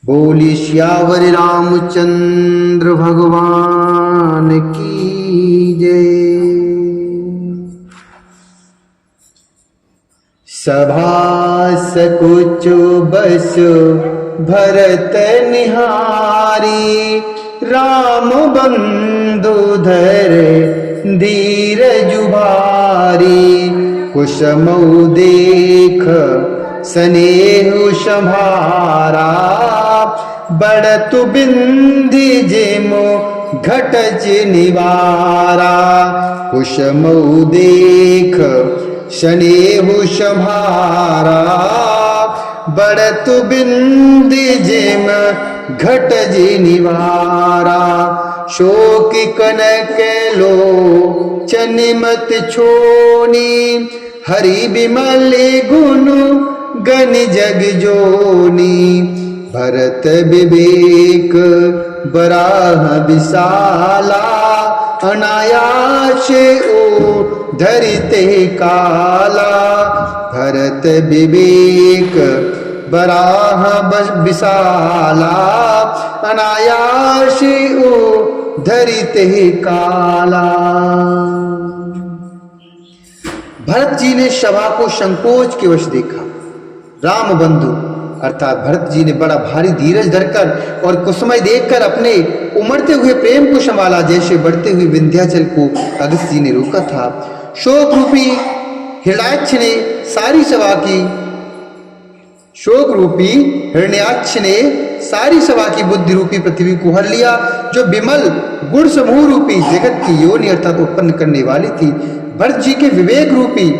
बोली श्यावर रामचंद्र भगवान की जय। सभा सकुच बस भरत निहारी, राम बंधु धर धीर जुभारी। कुसमौ देख स्नेहु संभारा, बढ़तु बिंधि जेमो घटज निवारा। कुसमौ देख स्नेहु संभारा, बढ़तु बिंधि जेम घटज निवारा। शोक कनक लो चनिमत छोनी, हरि बिमल गुनु गण जग जोनी। भरत विवेक बराह विशाला, अनायास ओ धरिते काला। भरत विवेक बराह विशाला, अनायास ओ धरिते काला। भरत जी ने सभा को संकोच के वश देखा। राम बंधु अर्थात भरत जी ने बड़ा भारी धीरज धरकर और कुसुमय देखकर अपने उमड़ते हुए प्रेम को संभाला, जैसे बढ़ते हुए विंध्याचल को अगस्त्य जी ने रोका था। शोक रूपी हिरण्याक्ष ने सारी सभा की शोक रूपी हिरण्याक्ष ने सारी सभा की बुद्धि रूपी पृथ्वी को हर लिया, जो विमल गुण समूह रूपी जगत की योनि अर्थात उत्पन्न करने वाली थी। भरत जी के विवेक रूपी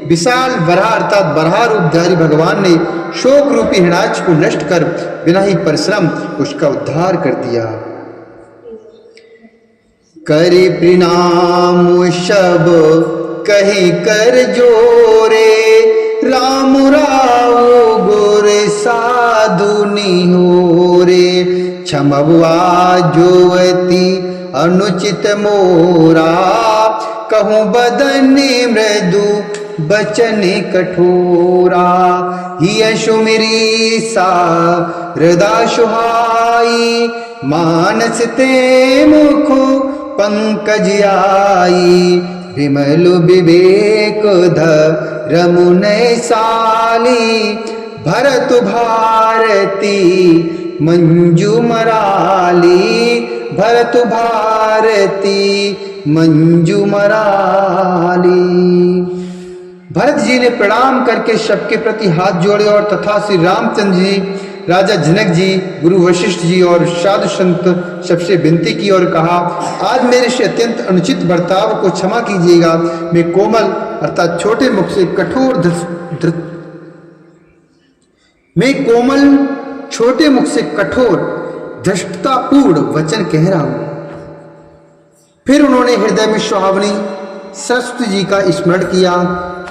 विशाल बराह अर्थात बराह रूपधारी भगवान ने शोक रूपी हिरण्याक्ष को नष्ट कर बिना ही परिश्रम उसका उद्धार कर दिया। करि प्रणाम सब कहीं कर जोरे, राम राव गुर साधु निहोरे। क्षमवा जोवती अनुचित मोरा, कहूँ बदन मृदु बचन कठोरा। हिय सुमिरी सा हृदय सुहाई, मानस ते मुख पंकज आई। विमल विवेक धरमुन साली, भरत भारती मंजू मराली। भरत भारती मंजू मराली। भरत जी ने प्रणाम करके सबके प्रति हाथ जोड़े और तथा श्री रामचंद्र जी, राजा जनक जी, गुरु वशिष्ठ जी और साधु संत सबसे विनती की और कहा, आज मेरे से अत्यंत अनुचित बर्ताव को क्षमा कीजिएगा। मैं कोमल अर्थात छोटे मुख से कठोर धृष्टतापूर्ण वचन कह रहा हूं। फिर उन्होंने हृदय में सुहावनी सरस्वती जी का स्मरण किया।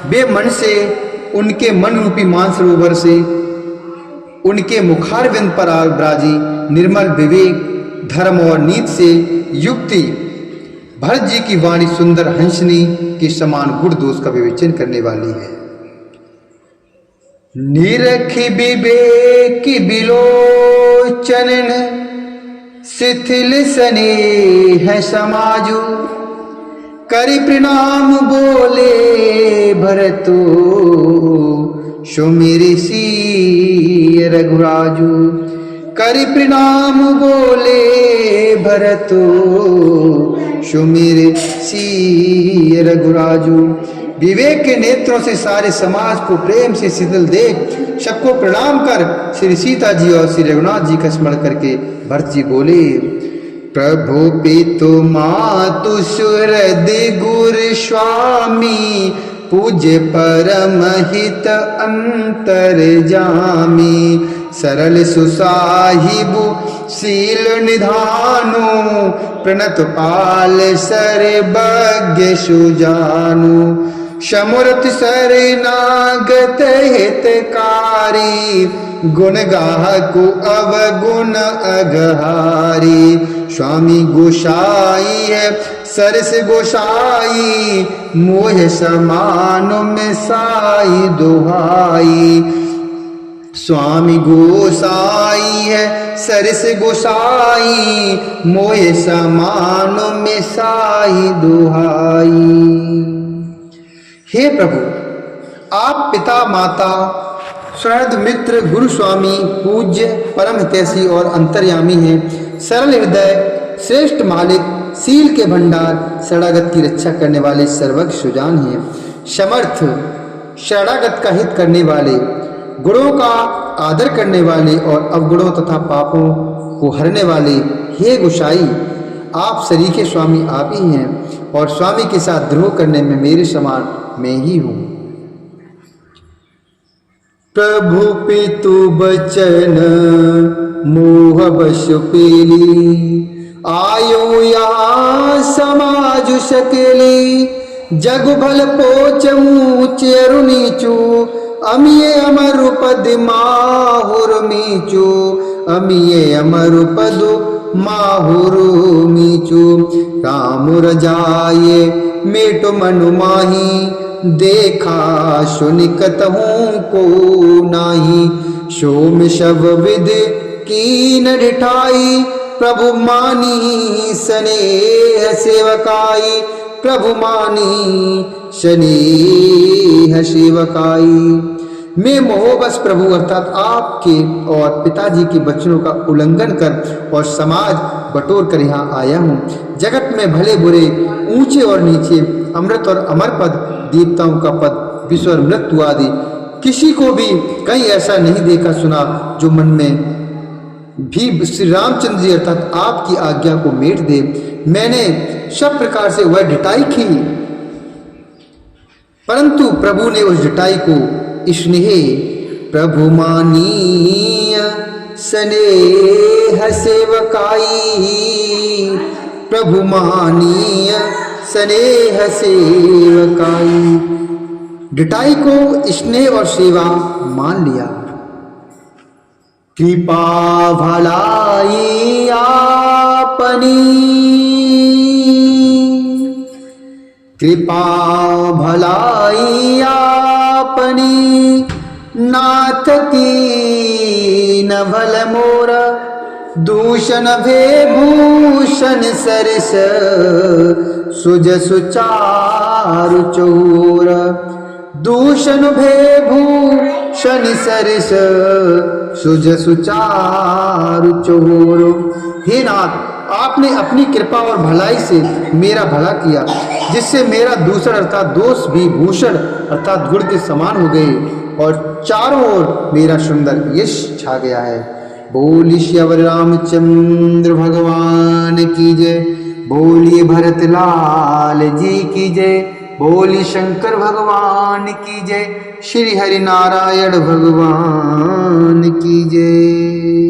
वे मन से उनके मन रूपी मानसरोवर से उनके मुखारविंद पर विराजी निर्मल विवेक धर्म और नीति से युक्ति भरत जी की वाणी सुंदर हंसनी के समान गुण दोष का विवेचन करने वाली है। निरखी विवेक बिलोचन शिथिल स्नेह समाजू, करि प्रणाम बोले भरतो सुमिरि सिय रघुराजू। करि प्रणाम बोले भरतो सुमिरि सिय रघुराजू। विवेक के नेत्रों से सारे समाज को प्रेम से शीतल देख सबको प्रणाम कर श्री सीता जी और श्री रघुनाथ जी का स्मरण करके भरत जी बोले, प्रभु पितु मातु सुहृद गुर स्वामी, पूज्य परम हित अंतर जामी। सरल सुसाहिबु शील निधानु, प्रणत पाल सर्वज्ञ सुजानु। समूर्त शरणागत हितकारी, गुण गाहकु अवगुण अगहारी। स्वामी गोसाई है सरस गोसाई, मोह समान में साई दुहाई। स्वामी गोसाई है सरस गोसाई, मोहे समान में साई दुहाई। हे प्रभु, आप पिता माता शरद मित्र गुरु स्वामी पूज्य परम हितैषी और अंतर्यामी हैं। सरल हृदय श्रेष्ठ मालिक, सील के भंडार, शरणागत की रक्षा करने वाले सर्वज्ञ सुजान हैं। समर्थ शरणागत का हित करने वाले, गुणों का आदर करने वाले और अवगुणों तथा पापों को हरने वाले, हे गोसाई, आप सरीखे स्वामी आप ही हैं और स्वामी के साथ द्रोह करने में मेरे समान मैं ही हूँ। प्रभु पितु बचन मोह बश पेली, आयो यहाँ समाज सकेली। जग भल पोच ऊंच अरु नीचू, अमिये अमर पद माहुर मीचू, अमिये अमर पद माहुर मीचू। राम रजाये मेट मनु माही, देखा सुनिकत हूँ को नाही। सोम शब विद कीन डिठाई, प्रभु मानी स्नेह सेवकाई, प्रभु मानी स्नेह सेवकाई। मैं मोहबस प्रभु अर्थात आपके और पिताजी के वचनों का उल्लंघन कर और समाज बटोर कर यहाँ आया हूँ। जगत में भले बुरे, ऊंचे और नीचे, अमृत और अमर पद, देवताओं का पद, विश्व और मृत्यु आदि किसी को भी कहीं ऐसा नहीं देखा सुना जो मन में भी श्री रामचंद्र जी अर्थात आपकी आज्ञा को मेट दे। मैंने सब प्रकार से वह डिटाई की, परंतु प्रभु ने उस डिटाई को स्नेह प्रभु मानीय स्नेह सेवकाई, प्रभु मानीय स्नेह सेवकाई। डिटाई को स्नेह और सेवा मान लिया। कृपा भलाई आपनी, कृपा भलाई आपनी, नाथ की न भल मोरा। दूषण भे भूषण सरस, सुज सुचारु चोर। दूषण भे भूषण सरस, सुज सुचारु चोर। हे नाथ, आपने अपनी कृपा और भलाई से मेरा भला किया, जिससे मेरा दूषण अर्थात दोष भी भूषण अर्थात गुण के समान हो गए और चारों ओर मेरा सुंदर यश छा गया है। बोली श्यावर रामचंद्र भगवान की जय, बोलिए भरत लाल जी की जय, बोली शंकर भगवान की जय, श्री हरि नारायण भगवान की जय।